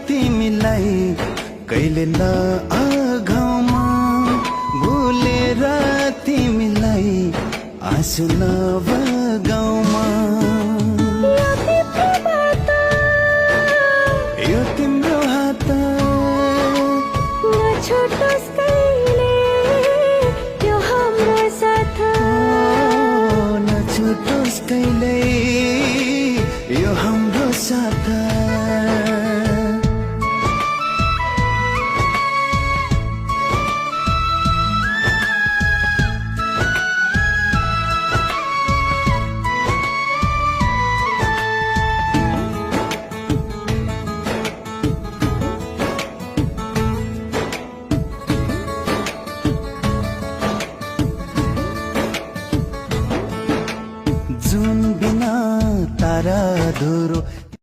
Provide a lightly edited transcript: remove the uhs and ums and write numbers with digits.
तिमीलाई कहिले नअघाउमा भुलेर तिमीलाई आँसु नबगाउमा यो तिम्रो हात नछोटोस् कहिले यो हाम्रो साथ नछोटोस् कहिले यो हाम्रो साथ